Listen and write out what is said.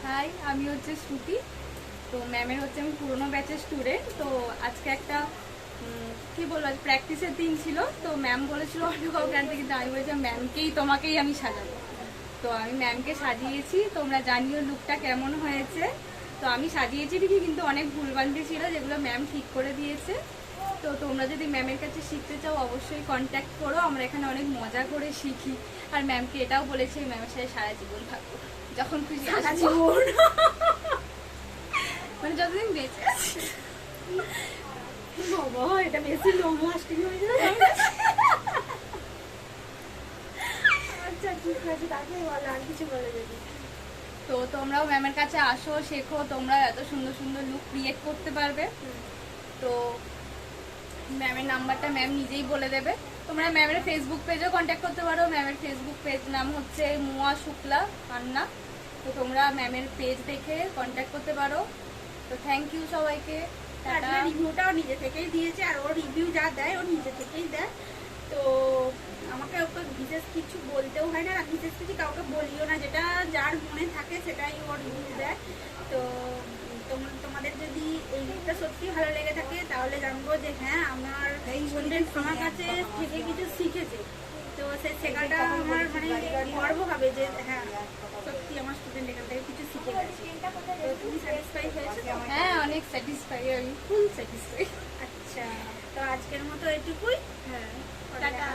High, আমি হচ্ছে শ্রুতি। তো ম্যামের হচ্ছে আমি পুরোনো ব্যাচের স্টুডেন্ট। তো আজকে একটা কি বলবো, প্র্যাকটিসের দিন ছিল। তো ম্যাম বলেছিল অটোগ্রাফ আনতে, কিন্তু আমি বলেছিলাম তোমাকেই আমি সাজাবো। তো আমি ম্যামকে সাজিয়েছি, তোমরা জানিও লুকটা কেমন হয়েছে। তো আমি সাজিয়েছি ঠিকই, কিন্তু অনেক ভুলভ্রান্তি ছিল যেগুলো ম্যাম ঠিক করে দিয়েছে। তো তোমরা যদি ম্যামের কাছে শিখতে চাও অবশ্যই কন্ট্যাক্ট করো, আমরা এখানে অনেক মজা করে শিখি। আর ম্যামকে এটাও বলেছি ম্যামের সাথে সারা জীবন থাকবো, যখন খুশি সারা জীবন মানে যতদিন বেঁচে আছি। বাবা, এটা বেশি লং লাস্টিং হয়ে যাবে। আচ্ছা ঠিক আছে, তাকে বলো, আর কিছু বলে যদি। তো তোমরাও ম্যামের কাছে আসো, শেখো, তোমরা এত সুন্দর সুন্দর লুক ক্রিয়েট করতে পারবে। তো ম্যামের নাম্বারটা ম্যাম নিজেই বলে দেবে। তোমরা ম্যামের ফেসবুক পেজেও কন্ট্যাক্ট করতে পারো। ম্যামের ফেসবুক পেজ নাম হচ্ছে মুয়া শুক্লা আন্না। তো তোমরা ম্যামের পেজ দেখে কন্ট্যাক্ট করতে পারো। তো থ্যাংক ইউ সবাইকে। রিভিউটাও নিজে থেকেই দিয়েছে, আর ওর রিভিউ যা দেয় ও নিজে থেকেই দেয়। তো আমাকে ওকে বিশেষ কিছু বলতেও হয় না, বিশেষ কিছু কাউকে বলিও না, যেটা যার মনে থাকে সেটাই ওর রিভিউ দেয়। তো তোমাদের যদি এই লুকটা সত্যি ভালো লেগে থাকে তাহলে জানবো যে হ্যাঁ, আমার স্টুডেন্ট আমার কাছে থেকে কিছু শিখেছে। তো সেই শেখাটা আমার মানে গর্ব হবে যে হ্যাঁ, সত্যি আমার স্টুডেন্ট এখান থেকে কিছু শিখে গেছে। তো তুমি স্যাটিসফাই হয়েছো? হ্যাঁ, অনেক স্যাটিসফাই, আমি ফুল স্যাটিসফাই। আচ্ছা, তো আজকের মতো এটুকুই। হ্যাঁ, টাটা।